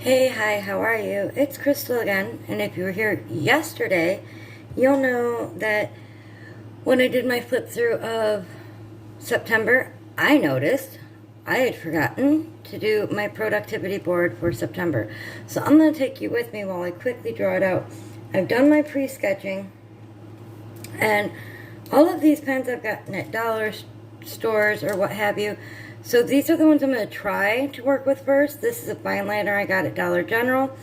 Hey, hi, how are you? It's Crystal again, and if you were here yesterday, you'll know that when I did my flip through of September, I noticed I had forgotten to do my productivity board for September. So I'm going to take you with me while I quickly draw it out. I've done my pre-sketching, and all of these pens I've gotten at dollar stores or what have you. So these are the ones I'm going to try to work with first. This is a fine liner I got at Dollar General.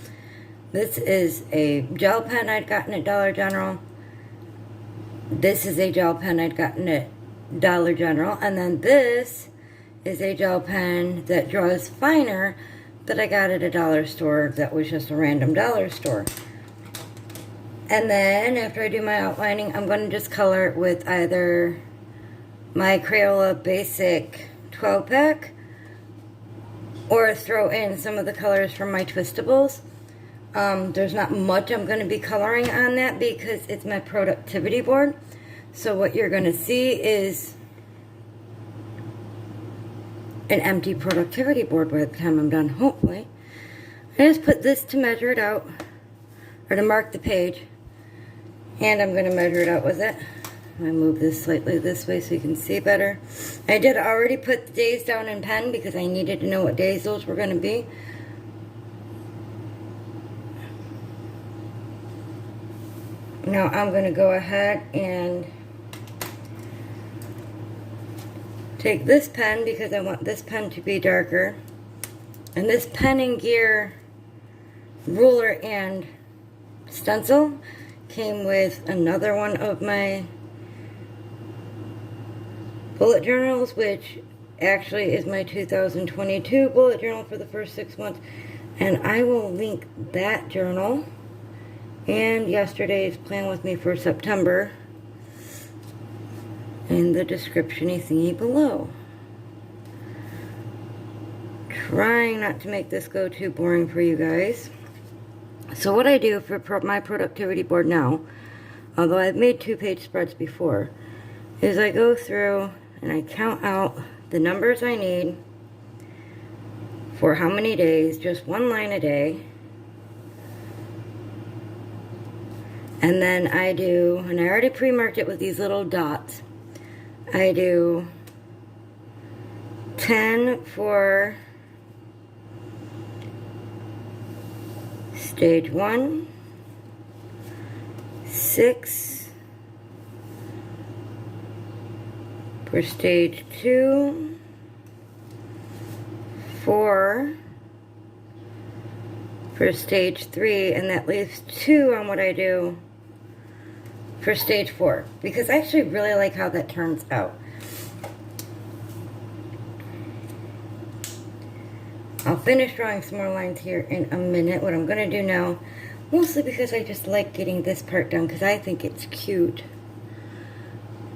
This is a gel pen I'd gotten at Dollar General. This is a gel pen I'd gotten at Dollar General. And then this is a gel pen that draws finer that I got at a dollar store that was just a random dollar store. And then after I do my outlining, I'm going to just color it with either my Crayola Basic 12-pack or throw in some of the colors from my Twistables. There's not much I'm going to be coloring on that because it's my productivity board. So what you're going to see is an empty productivity board by the time I'm done, hopefully. I just put this to measure it out, or to mark the page, and I'm going to measure it out with it. I move this slightly this way so you can see better. I did already put the days down in pen because I needed to know what days those were going to be. Now I'm going to go ahead and take this pen because I want this pen to be darker. And this pen and gear ruler and stencil came with another one of my bullet journals, which actually is my 2022 bullet journal for the first 6 months. And I will link that journal and yesterday's plan with me for September in the description-y thingy below. Trying not to make this go too boring for you guys. So what I do for my productivity board now, although I've made 2-page spreads before, is I go through and I count out the numbers I need for how many days, just one line a day. And then I do, and I already pre-marked it with these little dots, I do 10 for stage 1, 6 for stage 2, 4 for stage 3, and that leaves 2 on what I do for stage 4, because I actually really like how that turns out. I'll finish drawing some more lines here in a minute. What I'm going to do now, mostly because I just like getting this part done because I think it's cute,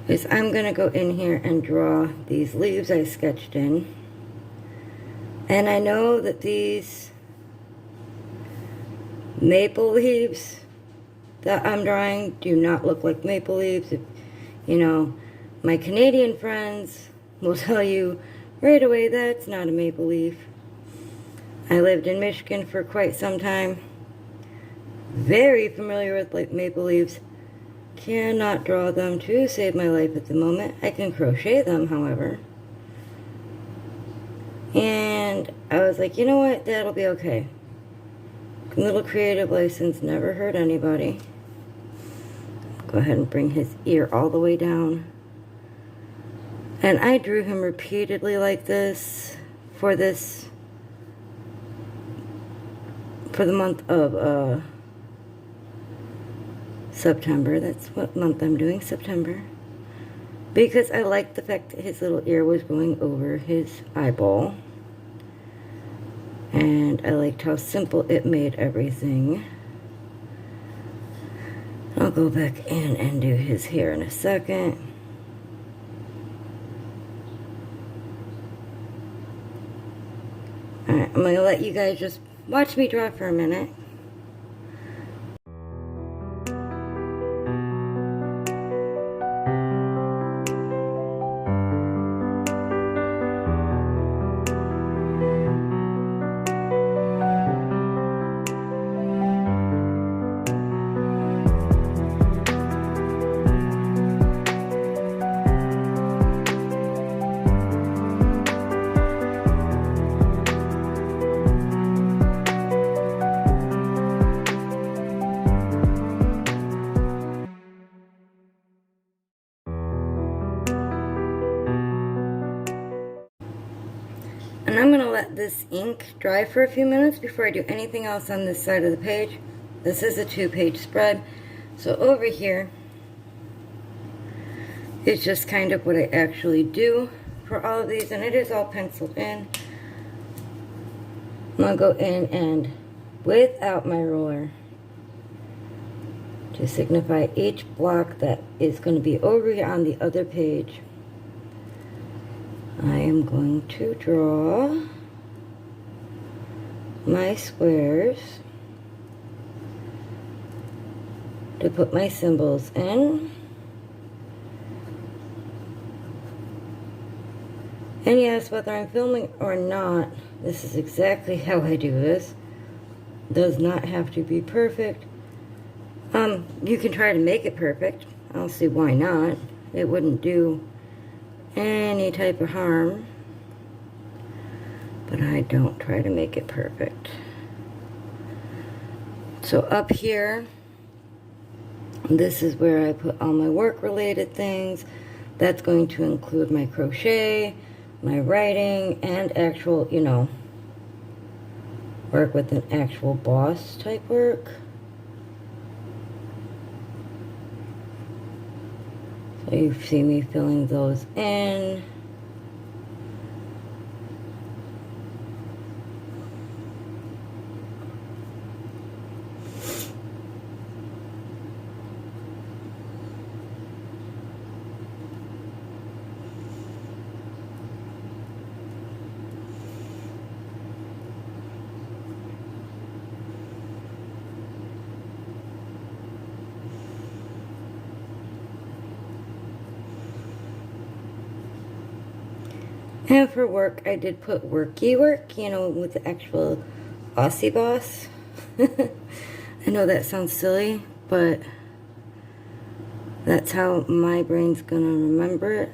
is I'm going to go in here and draw these leaves I sketched in. And I know that these maple leaves that I'm drawing do not look like maple leaves. If, you know, my Canadian friends will tell you right away that's not a maple leaf. I lived in Michigan for quite some time. Very familiar with like maple leaves. Cannot draw them to save my life at the moment. I can crochet them, however. And I was like, you know what? That'll be okay. A little creative license never hurt anybody. Go ahead and bring his ear all the way down. And I drew him repeatedly like this for the month of September. That's what month I'm doing, September. Because I liked the fact that his little ear was going over his eyeball. And I liked how simple it made everything. I'll go back in and do his hair in a second. Alright, I'm going to let you guys just watch me draw for a minute. this ink dry for a few minutes before I do anything else on this side of the page. This is a 2-page spread. So over here is just kind of what I actually do for all of these, and it is all penciled in. I'm going to go in and without my ruler to signify each block that is going to be over here on the other page. I am going to draw my squares to put my symbols in. And yes, whether I'm filming or not, this is exactly how I do this. Does not have to be perfect. You can try to make it perfect. I don't see why not. It wouldn't do any type of harm. But I don't try to make it perfect. So up here, this is where I put all my work-related things. That's going to include my crochet, my writing, and actual, you know, work with an actual boss type work. So you see me filling those in. And for work, I did put worky work, you know, with the actual Aussie boss. I know that sounds silly, but that's how my brain's gonna remember it.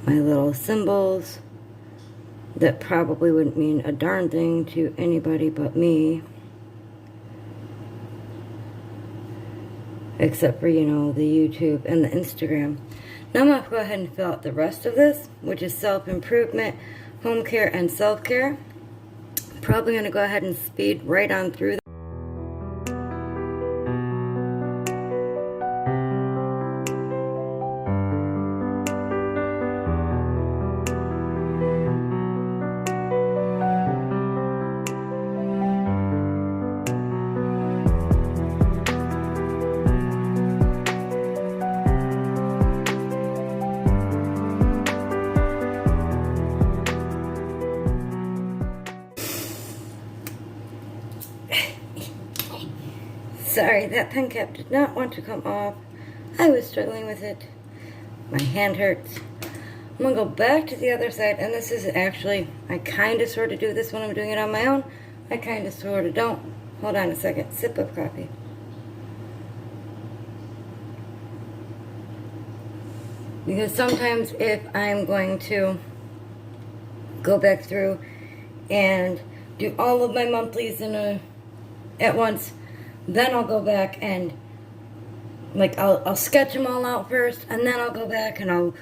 My little symbols that probably wouldn't mean a darn thing to anybody but me. Except for, you know, the YouTube and the Instagram. Now I'm going to go ahead and fill out the rest of this, which is self-improvement, home care, and self-care. Probably going to go ahead and speed right on through. Sorry, that pen cap did not want to come off. I was struggling with it. My hand hurts. I'm going to go back to the other side, and this is actually, I kind of sort of do this when I'm doing it on my own. I kind of sort of don't. Hold on a second. Sip of coffee. Because sometimes if I'm going to go back through and do all of my monthlies at once, then I'll go back and, like, I'll sketch them all out first, and then I'll go back and I'll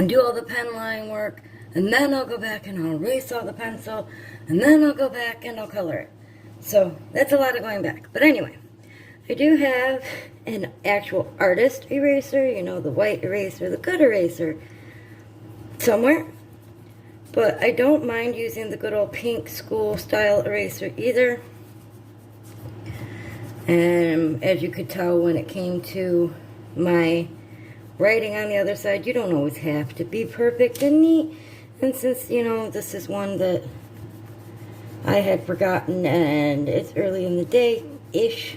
do all the pen line work, and then I'll go back and I'll erase all the pencil, and then I'll go back and I'll color it. So that's a lot of going back. But anyway, I do have an actual artist eraser, you know, the white eraser, the good eraser, somewhere. But I don't mind using the good old pink school style eraser either. And as you could tell when it came to my writing on the other side, you don't always have to be perfect and neat. And since, you know, this is one that I had forgotten and it's early in the day-ish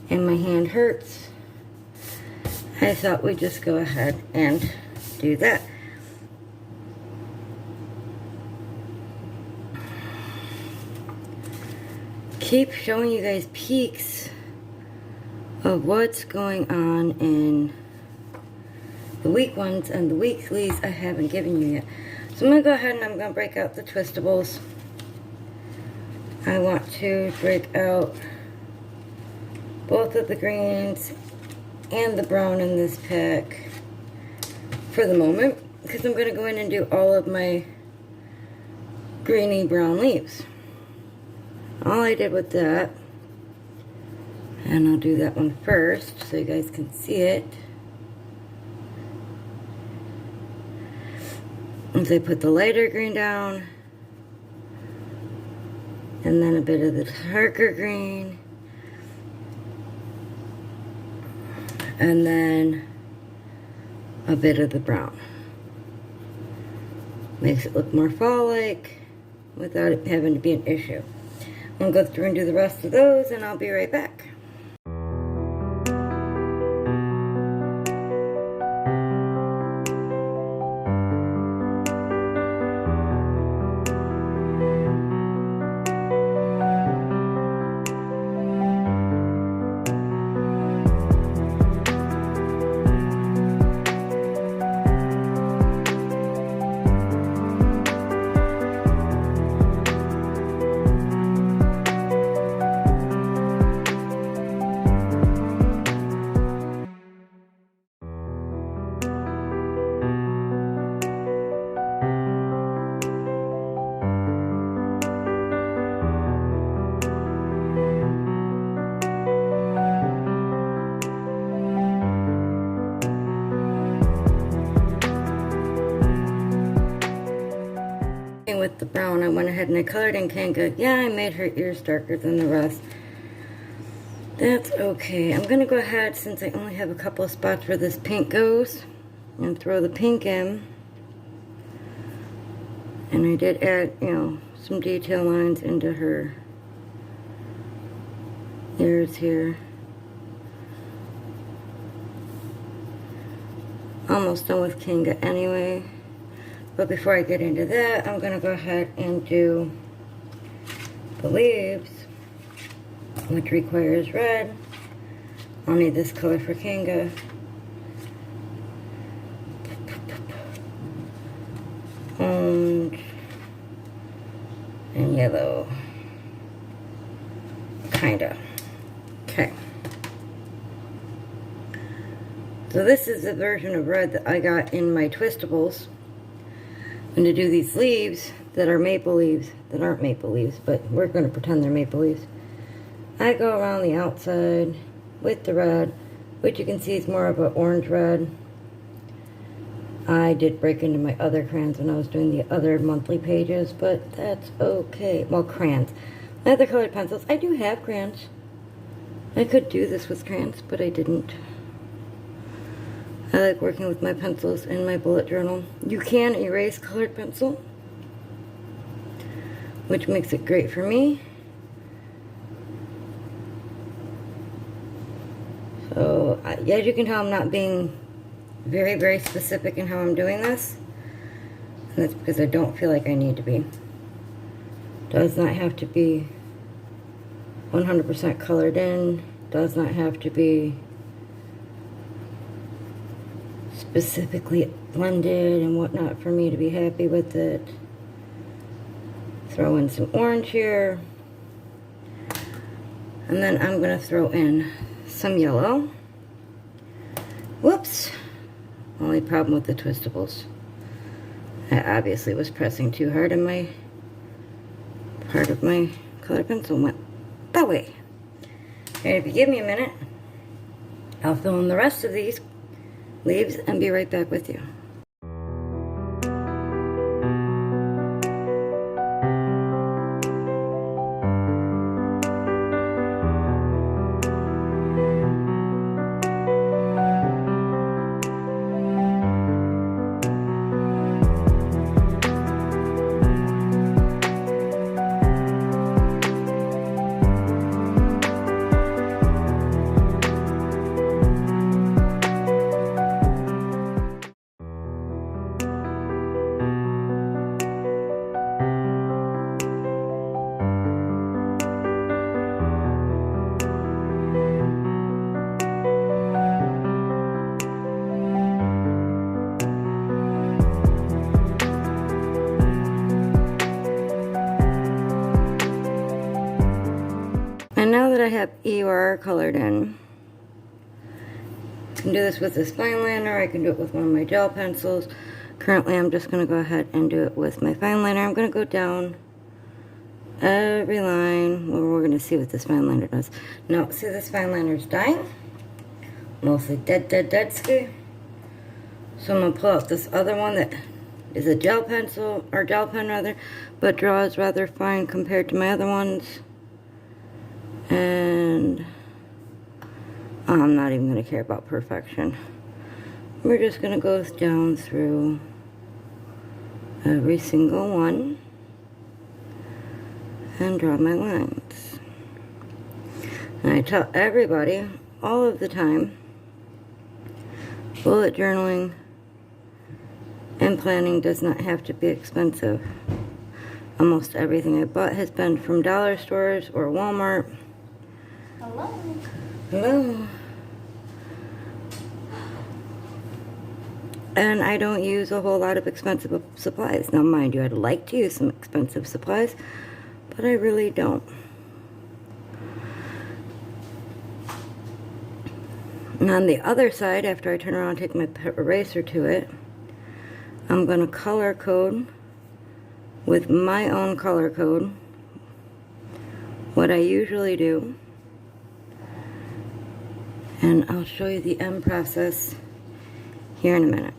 and my hand hurts, I thought we'd just go ahead and do that. Keep showing you guys peeks of what's going on in the week ones and the weeklies I haven't given you yet. So I'm going to go ahead and I'm going to break out the twistables. I want to break out both of the greens and the brown in this pack for the moment. because I'm going to go in and do all of my greeny brown leaves. All I did with that, and I'll do that one first so you guys can see it, is I put the lighter green down, and then a bit of the darker green, and then a bit of the brown. Makes it look more fall-like without it having to be an issue. I'm going to go through and do the rest of those, and I'll be right back. With the brown, I went ahead and I colored in Kanga. Yeah, I made her ears darker than the rest. That's okay. I'm gonna go ahead, since I only have a couple of spots where this pink goes, and throw the pink in. And I did add, you know, some detail lines into her ears here. Almost done with Kanga anyway. But before I get into that, I'm going to go ahead and do the leaves, which requires red. I'll need this color for Kanga. Orange and yellow. Kinda. Okay. So this is the version of red that I got in my Twistables. And to do these leaves that are maple leaves, that aren't maple leaves, but we're going to pretend they're maple leaves. I go around the outside with the red, which you can see is more of an orange red. I did break into my other crayons when I was doing the other monthly pages, but that's okay. Well, crayons. Other colored pencils. I do have crayons. I could do this with crayons, but I didn't. I like working with my pencils in my bullet journal. You can erase colored pencil, which makes it great for me. So, as you can tell, I'm not being very, very specific in how I'm doing this. And that's because I don't feel like I need to be. Does not have to be 100% colored in. Does not have to be specifically blended and whatnot for me to be happy with it. Throw in some orange here. And then I'm going to throw in some yellow. Whoops. Only problem with the Twistables. I obviously was pressing too hard and my part of my colored pencil went that way. And if you give me a minute, I'll fill in the rest of these leaves and be right back with you. And now that I have EUR colored in, I can do this with this fine liner, I can do it with one of my gel pencils, Currently, I'm just going to go ahead and do it with my fine liner. I'm going to go down every line. Well, we're going to see what this fine liner does. Now, see, this fine liner's dying. Mostly dead ski. So I'm going to pull out this other one that is a gel pencil, or gel pen rather, but draws rather fine compared to my other ones. And I'm not even going to care about perfection. We're just going to go down through every single one and draw my lines. And I tell everybody all of the time, bullet journaling and planning does not have to be expensive. Almost everything I bought has been from dollar stores or Walmart. Hello. Hello. And I don't use a whole lot of expensive supplies. Now, mind you, I'd like to use some expensive supplies, but I really don't. And on the other side, after I turn around and take my eraser to it, I'm going to color code with my own color code what I usually do. And I'll show you the end process here in a minute.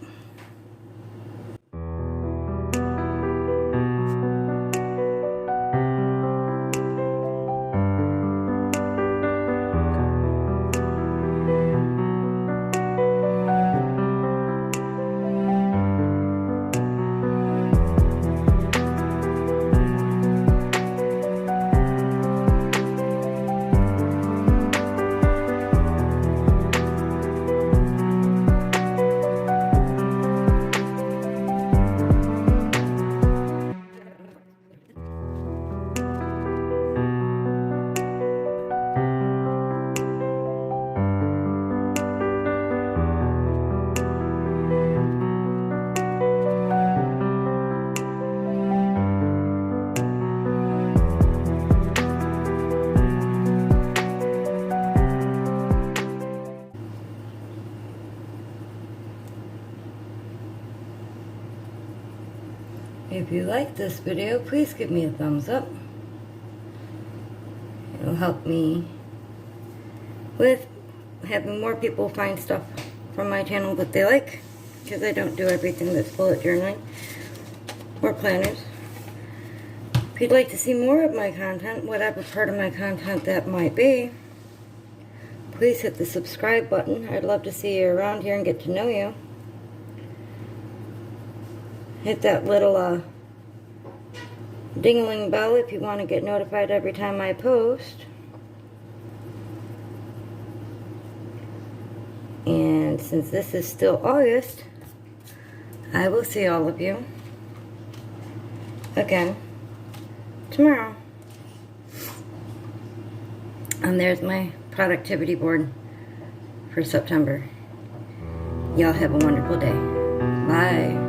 If you like this video, please give me a thumbs up. It'll help me with having more people find stuff from my channel that they like, because I don't do everything that's bullet journaling or planners. If you'd like to see more of my content, whatever part of my content that might be, please hit the subscribe button. I'd love to see you around here and get to know you. Hit that little ding-a-ling bell if you want to get notified every time I post. And since this is still August, I will see all of you again tomorrow. And there's my productivity board for September. Y'all have a wonderful day. Bye.